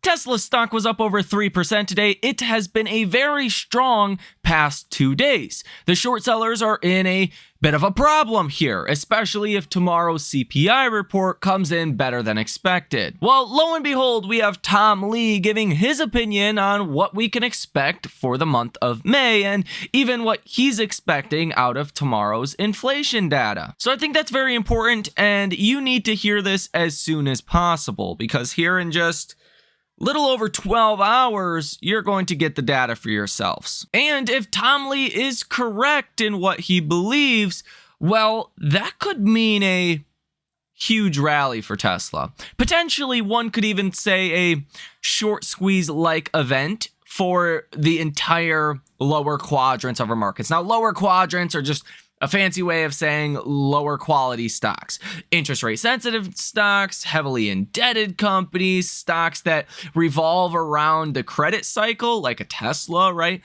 Tesla stock was up over 3% today. It has been a very strong past 2 days. The short sellers are in a bit of a problem here, especially if tomorrow's CPI report comes in better than expected. Well, lo and behold, we have Tom Lee giving his opinion on what we can expect for the month of May and even what he's expecting out of tomorrow's inflation data. So I think that's very important, and you need to hear this as soon as possible, because here in just little over 12 hours, you're going to get the data for yourselves. And if Tom Lee is correct in what he believes, well, that could mean a huge rally for Tesla. Potentially, one could even say a short squeeze-like event for the entire lower quadrants of our markets. Now, lower quadrants are just a fancy way of saying lower quality stocks. Interest rate sensitive stocks, heavily indebted companies, stocks that revolve around the credit cycle, like a Tesla, right?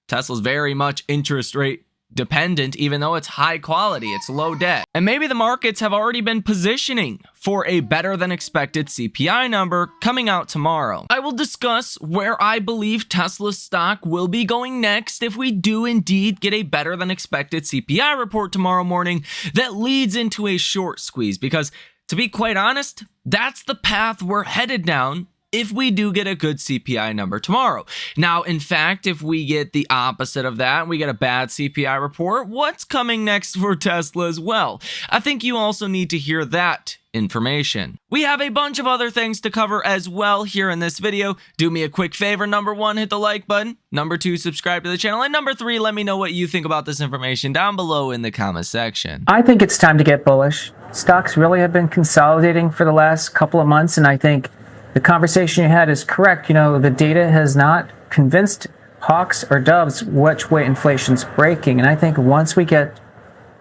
Tesla's very much interest rate dependent, even though it's high quality, it's low debt. And maybe the markets have already been positioning for a better than expected CPI number coming out tomorrow. I will discuss where I believe Tesla stock will be going next if we do indeed get a better than expected CPI report tomorrow morning that leads into a short squeeze, because to be quite honest, that's the path we're headed down if we do get a good CPI number tomorrow. Now, in fact, if we get the opposite of that, we get a bad CPI report, what's coming next for Tesla as well? I think you also need to hear that information. We have a bunch of other things to cover as well here in this video. Do me a quick favor. Number 1, hit the like button. Number 2, subscribe to the channel. And number 3, let me know what you think about this information down below in the comment section. I think it's time to get bullish. Stocks really have been consolidating for the last couple of months, and I think the conversation you had is correct. You know, the data has not convinced hawks or doves which way inflation's breaking. And I think once we get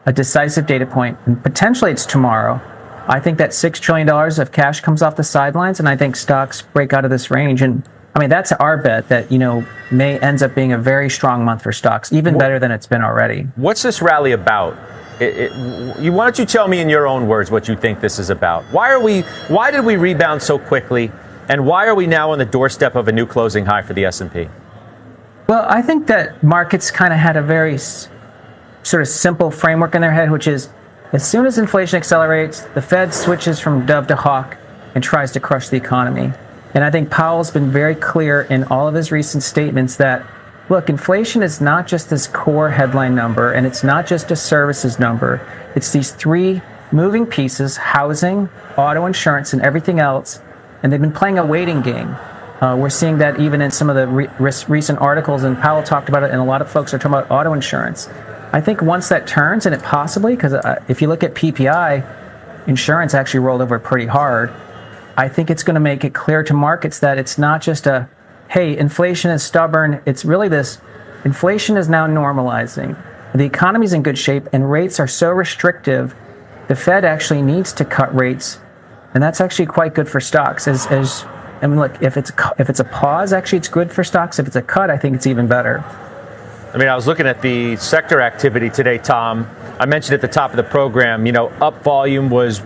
a decisive data point, and potentially it's tomorrow, I think that $6 trillion of cash comes off the sidelines, and I think stocks break out of this range. And I mean, that's our bet that, you know, May ends up being a very strong month for stocks, even better than it's been already. What's this rally about? Why don't you tell me in your own words what you think this is about? Why did we rebound so quickly? And why are we now on the doorstep of a new closing high for the S&P? Well, I think that markets kind of had a very sort of simple framework in their head, which is as soon as inflation accelerates, the Fed switches from dove to hawk and tries to crush the economy. And I think Powell's been very clear in all of his recent statements that, look, inflation is not just this core headline number, and it's not just a services number. It's these 3 moving pieces: housing, auto insurance, and everything else. And they've been playing a waiting game. We're seeing that even in some of the recent articles, and Powell talked about it, and a lot of folks are talking about auto insurance. I think once that turns, and it possibly, because if you look at PPI, insurance actually rolled over pretty hard. I think it's going to make it clear to markets that it's not just a, hey, inflation is stubborn. It's really this, inflation is now normalizing. The economy's in good shape, and rates are so restrictive, the Fed actually needs to cut rates. And that's actually quite good for stocks. I mean, look, if it's a pause, actually it's good for stocks. If it's a cut, I think it's even better. I mean, I was looking at the sector activity today, Tom. I mentioned at the top of the program, you know, up volume was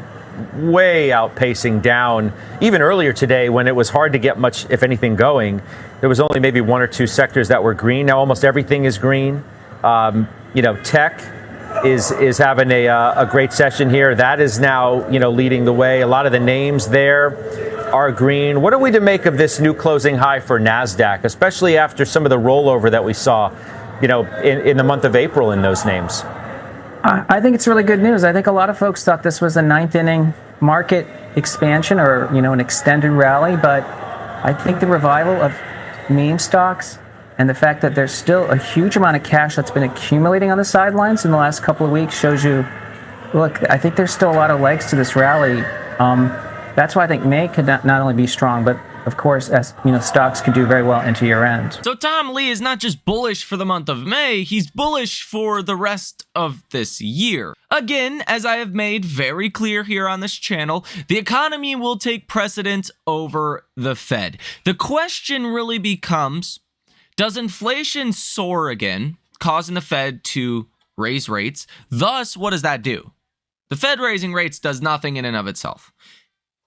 way outpacing down. Even earlier today, when it was hard to get much, if anything, going, there was only maybe 1 or 2 sectors that were green. Now almost everything is green. You know, tech is having a great session here. That is now, you know, leading the way. A lot of the names there are green. What are we to make of this new closing high for NASDAQ, especially after some of the rollover that we saw, you know, in the month of April in those names? I think it's really good news. I think a lot of folks thought this was a 9th inning market expansion or, you know, an extended rally, but I think the revival of meme stocks and the fact that there's still a huge amount of cash that's been accumulating on the sidelines in the last couple of weeks shows you, look, I think there's still a lot of legs to this rally. That's why I think May could not only be strong, but of course, as you know, stocks could do very well into year end. So Tom Lee is not just bullish for the month of May, he's bullish for the rest of this year. Again, as I have made very clear here on this channel, the economy will take precedence over the Fed. The question really becomes, does inflation soar again, causing the Fed to raise rates? Thus, what does that do? The Fed raising rates does nothing in and of itself.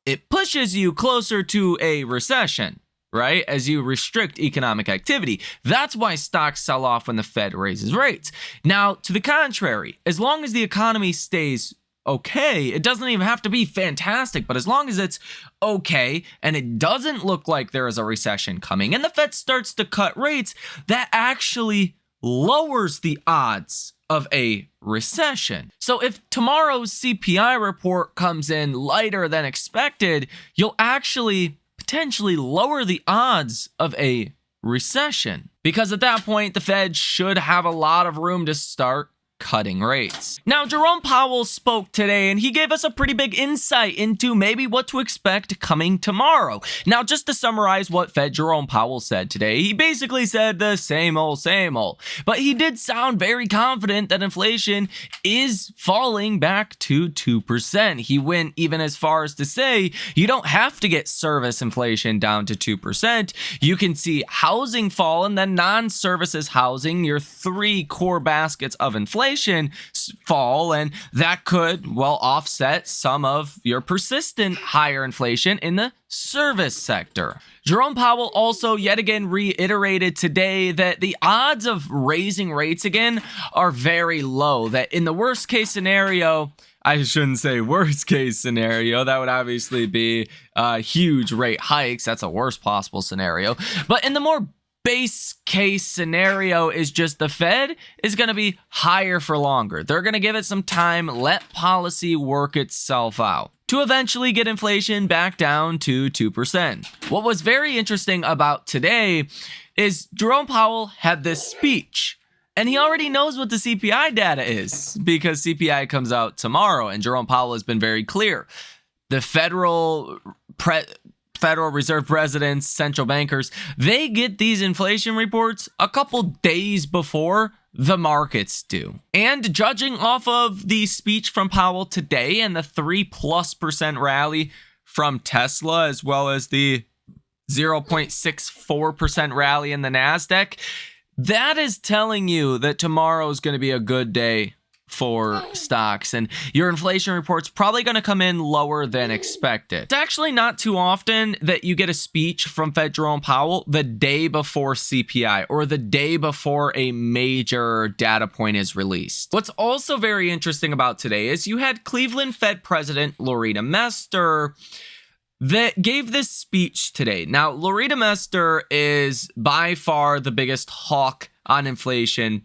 It pushes you closer to a recession. right? As you restrict economic activity. That's why stocks sell off when the Fed raises rates. Now, to the contrary, as long as the economy stays okay, it doesn't even have to be fantastic, but as long as it's okay and it doesn't look like there is a recession coming and the Fed starts to cut rates, that actually lowers the odds of a recession. So if tomorrow's CPI report comes in lighter than expected, you'll actually potentially lower the odds of a recession, because at that point, the Fed should have a lot of room to start cutting rates. Now, Jerome Powell spoke today and he gave us a pretty big insight into maybe what to expect coming tomorrow. Now, just to summarize what Fed Jerome Powell said today, he basically said the same old, but he did sound very confident that inflation is falling back to 2%. He went even as far as to say you don't have to get service inflation down to 2%. You can see housing fall and then non-services housing, your three core baskets of inflation, fall, and that could, well, offset some of your persistent higher inflation in the service sector. Jerome Powell also yet again reiterated today that the odds of raising rates again are very low, that in the worst case scenario, I shouldn't say worst case scenario, that would obviously be huge rate hikes, that's a worst possible scenario, but in the more base case scenario is just the Fed is going to be higher for longer. They're going to give it some time, let policy work itself out to eventually get inflation back down to 2%. What was very interesting about today is Jerome Powell had this speech, and he already knows what the CPI data is because CPI comes out tomorrow, and Jerome Powell has been very clear. The Federal Reserve presidents, central bankers, they get these inflation reports a couple days before the markets do. And judging off of the speech from Powell today and the 3+% rally from Tesla, as well as the 0.64% rally in the NASDAQ, that is telling you that tomorrow is going to be a good day for stocks, and your inflation report's probably going to come in lower than expected. It's actually not too often that you get a speech from Fed Jerome Powell the day before CPI or the day before a major data point is released. What's also very interesting about today is you had Cleveland Fed President Loretta Mester that gave this speech today. Now, Loretta Mester is by far the biggest hawk on inflation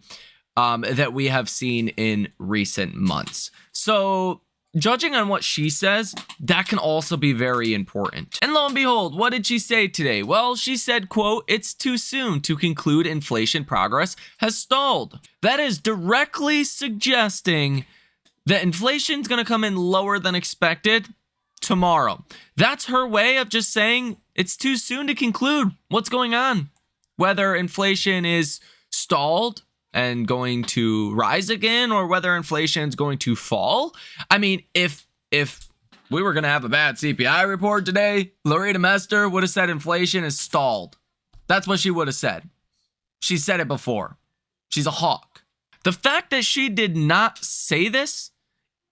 that we have seen in recent months. So judging on what she says, that can also be very important. And lo and behold, what did she say today? Well, she said, quote, "It's too soon to conclude inflation progress has stalled." That is directly suggesting that inflation's going to come in lower than expected tomorrow. That's her way of just saying it's too soon to conclude what's going on. Whether inflation is stalled and going to rise again, or whether inflation is going to fall. I mean, if we were going to have a bad CPI report today, Loretta Mester would have said inflation is stalled. That's what she would have said. She said it before. She's a hawk. The fact that she did not say this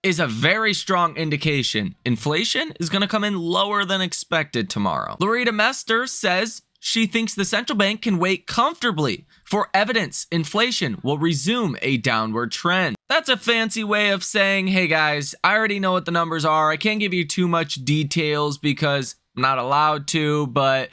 is a very strong indication inflation is going to come in lower than expected tomorrow. Loretta Mester says she thinks the central bank can wait comfortably for evidence inflation will resume a downward trend. That's a fancy way of saying, hey guys, I already know what the numbers are. I can't give you too much details because I'm not allowed to, but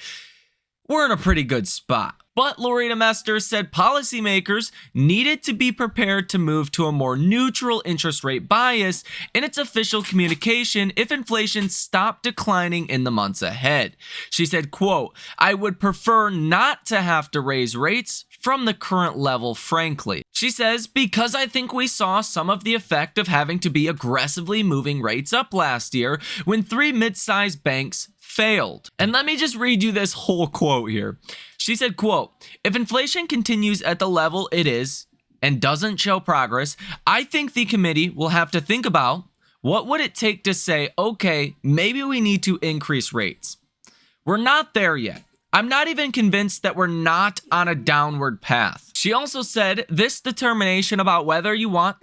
we're in a pretty good spot. But Loretta Mester said policymakers needed to be prepared to move to a more neutral interest rate bias in its official communication if inflation stopped declining in the months ahead. She said, quote, "I would prefer not to have to raise rates from the current level, frankly." She says, because I think we saw some of the effect of having to be aggressively moving rates up last year when three mid-sized banks failed. And let me just read you this whole quote here. She said, quote, "If inflation continues at the level it is and doesn't show progress, I think the committee will have to think about what would it take to say, okay, maybe we need to increase rates. We're not there yet. I'm not even convinced that we're not on a downward path." She also said this determination about whether you want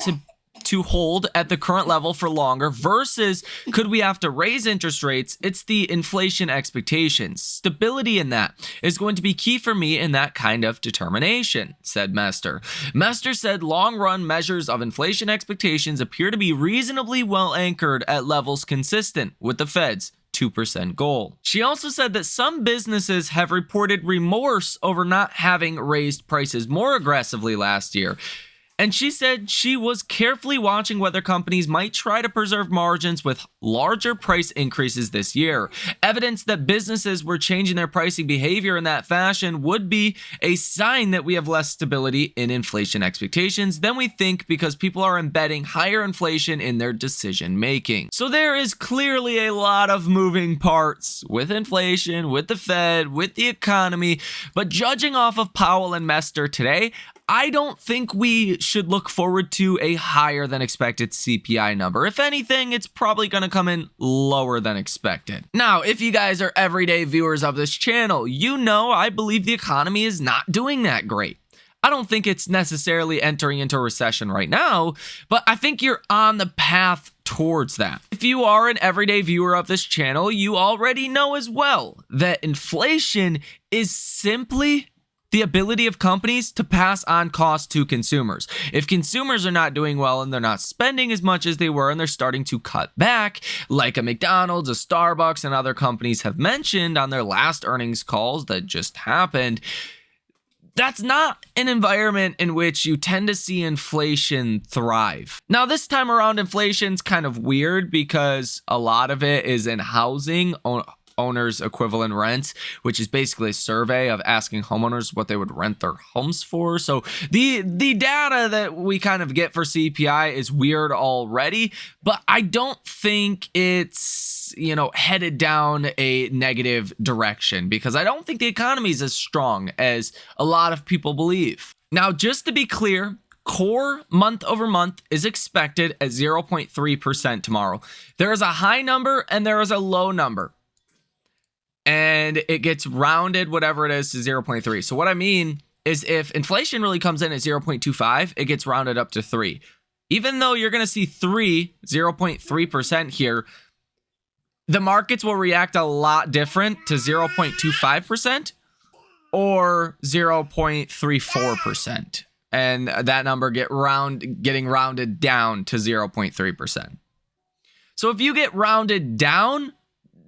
to hold at the current level for longer versus could we have to raise interest rates? It's the inflation expectations. Stability in that is going to be key for me in that kind of determination, said Mester. Mester said long-run measures of inflation expectations appear to be reasonably well anchored at levels consistent with the Fed's 2% goal. She also said that some businesses have reported remorse over not having raised prices more aggressively last year. And she said she was carefully watching whether companies might try to preserve margins with larger price increases this year. Evidence that businesses were changing their pricing behavior in that fashion would be a sign that we have less stability in inflation expectations than we think because people are embedding higher inflation in their decision making. So there is clearly a lot of moving parts with inflation, with the Fed, with the economy, but judging off of Powell and Mester today, I don't think we should look forward to a higher than expected CPI number. If anything, it's probably going to come in lower than expected. Now, if you guys are everyday viewers of this channel, you know I believe the economy is not doing that great. I don't think it's necessarily entering into a recession right now, but I think you're on the path towards that. If you are an everyday viewer of this channel, you already know as well that inflation is simply the ability of companies to pass on costs to consumers. If consumers are not doing well and they're not spending as much as they were and they're starting to cut back, like a McDonald's, a Starbucks, and other companies have mentioned on their last earnings calls that just happened, that's not an environment in which you tend to see inflation thrive. Now, this time around, inflation's kind of weird because a lot of it is in housing, owners equivalent rents, which is basically a survey of asking homeowners what they would rent their homes for. So the data that we kind of get for CPI is weird already, but I don't think it's, headed down a negative direction because I don't think the economy is as strong as a lot of people believe. Now, just to be clear, core month over month is expected at 0.3% tomorrow. There is a high number and there is a low number. And it gets rounded, whatever it is, to 0.3. So what I mean is if inflation really comes in at 0.25, it gets rounded up to 3. Even though you're going to see 0.3% here, the markets will react a lot different to 0.25% or 0.34%. And that number getting rounded down to 0.3%. So if you get rounded down,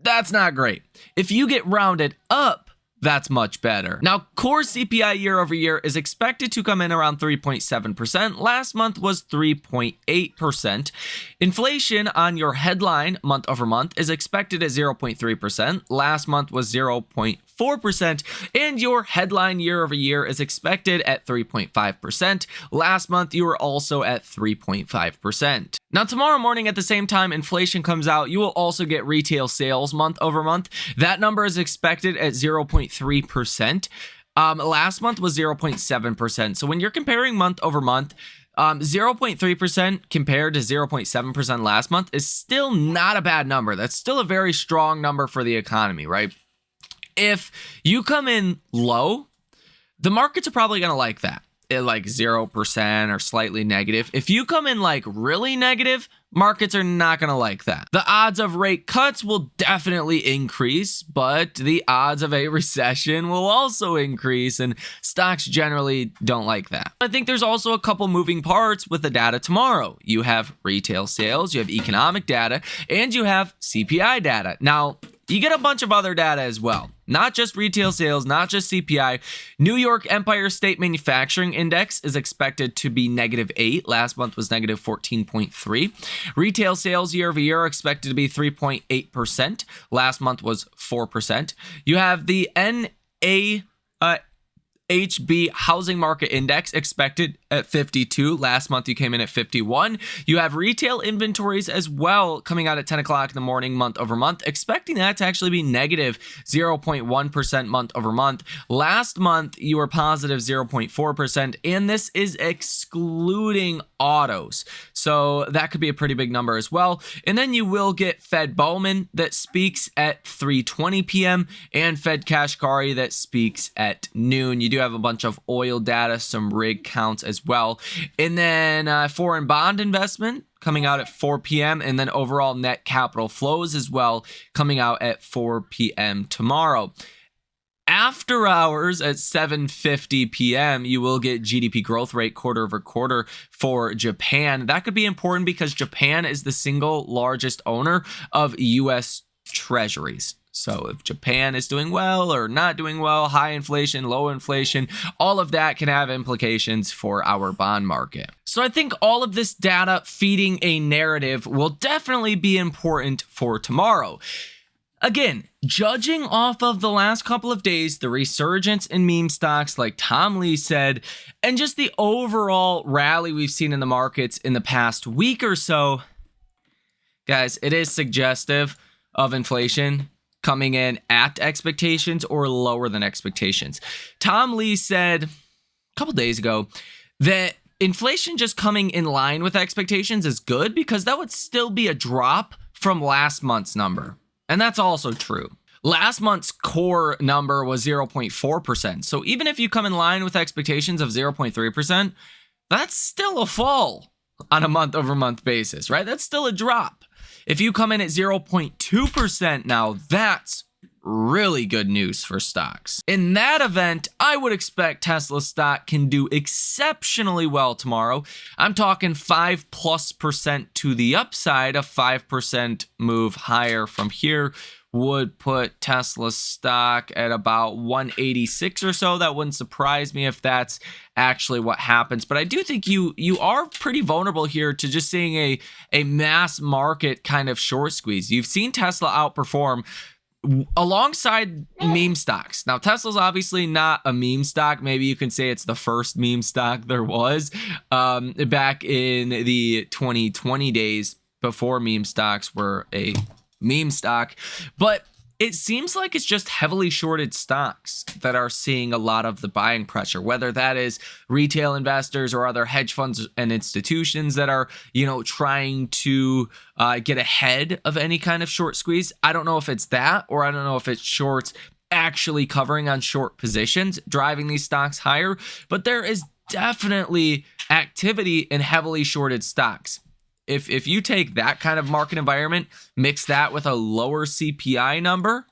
that's not great. If you get rounded up, that's much better. Now, core CPI year over year is expected to come in around 3.7%. Last month was 3.8%. Inflation on your headline month over month is expected at 0.3%. Last month was 0.4%. And your headline year over year is expected at 3.5%. Last month, you were also at 3.5%. Now, tomorrow morning at the same time inflation comes out, you will also get retail sales month over month. That number is expected at 0.3%. Last month was 0.7%. So when you're comparing month over month, 0.3% compared to 0.7% last month is still not a bad number. That's still a very strong number for the economy, right? If you come in low, the markets are probably going to like that. Like 0% or slightly negative. If you come in like really negative, markets are not going to like that. The odds of rate cuts will definitely increase, but the odds of a recession will also increase, and stocks generally don't like that. I think there's also a couple moving parts with the data tomorrow. You have retail sales, you have economic data, and you have CPI data. Now, you get a bunch of other data as well. Not just retail sales, not just CPI. New York Empire State Manufacturing Index is expected to be -8. Last month was -14.3. Retail sales year over year are expected to be 3.8%. Last month was 4%. You have the NAHB Housing Market Index expected at 52. Last month you came in at 51. You have retail inventories as well coming out at 10 o'clock in the morning month over month, expecting that to actually be negative 0.1% month over month. Last month you were positive 0.4%, and this is excluding autos. So that could be a pretty big number as well. And then you will get Fed Bowman that speaks at 3:20 p.m. and Fed Kashkari that speaks at noon. You do have a bunch of oil data, some rig counts as as well. And then foreign bond investment coming out at 4 p.m. and then overall net capital flows as well coming out at 4 p.m. tomorrow. After hours at 7:50 p.m., you will get GDP growth rate quarter over quarter for Japan. That could be important because Japan is the single largest owner of U.S. treasuries. So if Japan is doing well or not doing well, high inflation, low inflation, all of that can have implications for our bond market. So I think all of this data feeding a narrative will definitely be important for tomorrow. Again, judging off of the last couple of days, the resurgence in meme stocks, like Tom Lee said, and just the overall rally we've seen in the markets in the past week or so, guys, it is suggestive of inflation coming in at expectations or lower than expectations. Tom Lee said a couple days ago that inflation just coming in line with expectations is good because that would still be a drop from last month's number. And that's also true. Last month's core number was 0.4%. So even if you come in line with expectations of 0.3%, that's still a fall on a month over month basis, right? That's still a drop. If you come in at 0.2% now, that's really good news for stocks. In that event, I would expect Tesla stock can do exceptionally well tomorrow. I'm talking 5+% to the upside. A 5% move higher from here would put Tesla stock at about 186 or so. That wouldn't surprise me if that's actually what happens. But I do think you are pretty vulnerable here to just seeing a mass market kind of short squeeze. You've seen Tesla outperform alongside meme stocks. Now, Tesla's obviously not a meme stock. Maybe you can say it's the first meme stock there was back in the 2020 days before meme stocks were a meme stock. But it seems like it's just heavily shorted stocks that are seeing a lot of the buying pressure, whether that is retail investors or other hedge funds and institutions that are, trying to get ahead of any kind of short squeeze. I don't know if it's that, or I don't know if it's shorts actually covering on short positions, driving these stocks higher, but there is definitely activity in heavily shorted stocks. If you take that kind of market environment, mix that with a lower CPI number,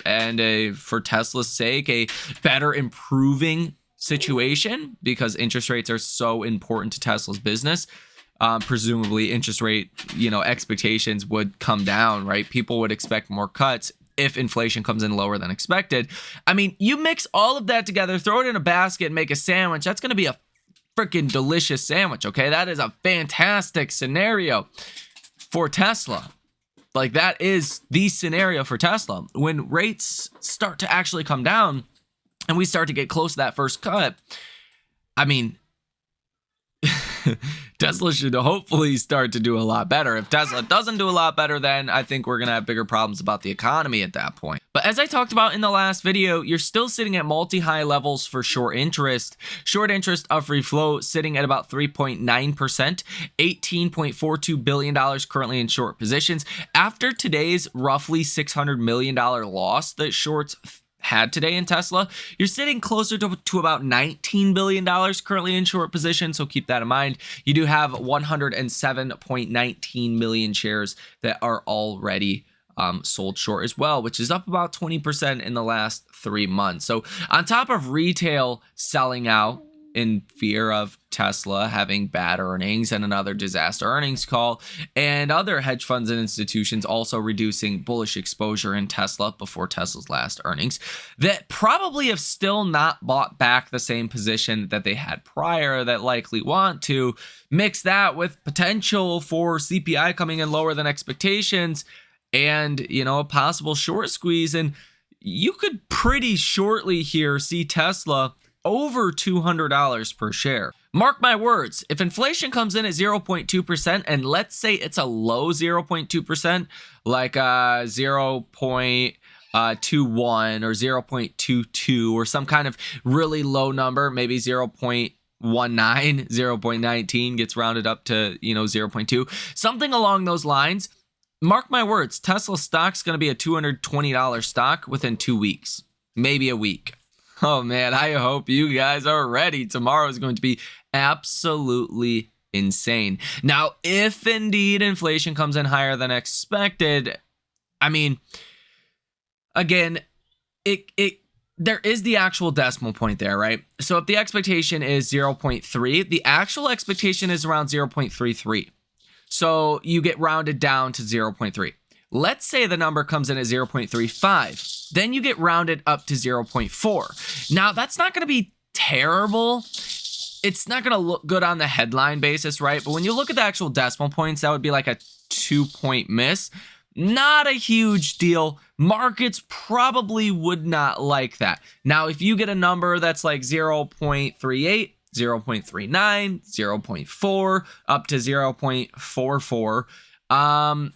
and for Tesla's sake, a better improving situation because interest rates are so important to Tesla's business. Presumably interest rate, expectations would come down, right? People would expect more cuts if inflation comes in lower than expected. I mean, you mix all of that together, throw it in a basket and make a sandwich. That's going to be a freaking delicious sandwich, okay? That is a fantastic scenario for Tesla. Like, that is the scenario for Tesla. When rates start to actually come down and we start to get close to that first cut, I mean, Tesla should hopefully start to do a lot better. If Tesla doesn't do a lot better, then I think we're going to have bigger problems about the economy at that point. But as I talked about in the last video, you're still sitting at multi-high levels for short interest. Short interest of free float sitting at about 3.9%, $18.42 billion currently in short positions. After today's roughly $600 million loss that shorts had today in Tesla, you're sitting closer to about $19 billion currently in short position. So keep that in mind. You do have 107.19 million shares that are already sold short as well, which is up about 20% in the last 3 months. So on top of retail selling out in fear of Tesla having bad earnings and another disaster earnings call, and other hedge funds and institutions also reducing bullish exposure in Tesla before Tesla's last earnings, that probably have still not bought back the same position that they had prior, that likely want to. Mix that with potential for CPI coming in lower than expectations and, a possible short squeeze. And you could pretty shortly here see Tesla over $200 per share. Mark my words, if inflation comes in at 0.2%, and let's say it's a low 0.2%, like 0.21 or 0.22 or some kind of really low number, maybe 0.19, 0.19 gets rounded up to, 0.2, something along those lines. Mark my words, Tesla stock's going to be a $220 stock within 2 weeks, maybe a week. Oh man, I hope you guys are ready. Tomorrow is going to be absolutely insane. Now, if indeed inflation comes in higher than expected, I mean, again, there is the actual decimal point there, right? So if the expectation is 0.3, the actual expectation is around 0.33. So you get rounded down to 0.3. Let's say the number comes in at 0.35. Then you get rounded up to 0.4. Now, that's not going to be terrible. It's not going to look good on the headline basis, right? But when you look at the actual decimal points, that would be like a 2-point miss. Not a huge deal. Markets probably would not like that. Now, if you get a number that's like 0.38, 0.39, 0.4, up to 0.44,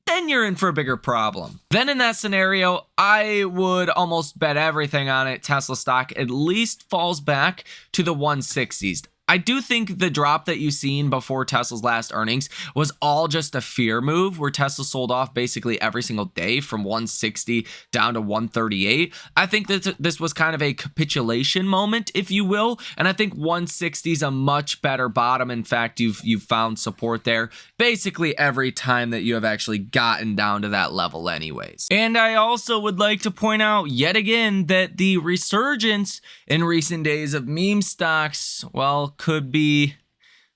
then you're in for a bigger problem. Then in that scenario, I would almost bet everything on it. Tesla stock at least falls back to the 160s. I do think the drop that you've seen before Tesla's last earnings was all just a fear move where Tesla sold off basically every single day from 160 down to 138. I think that this was kind of a capitulation moment, if you will, and I think 160 is a much better bottom. In fact, you've found support there basically every time that you have actually gotten down to that level anyways. And I also would like to point out yet again that the resurgence in recent days of meme stocks, well, could be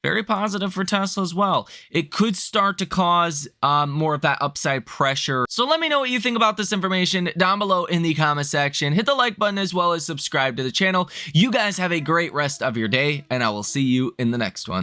very positive for Tesla as well. It could start to cause more of that upside pressure. So let me know what you think about this information down below in the comment section. Hit the like button as well as subscribe to the channel. You guys have a great rest of your day, and I will see you in the next one.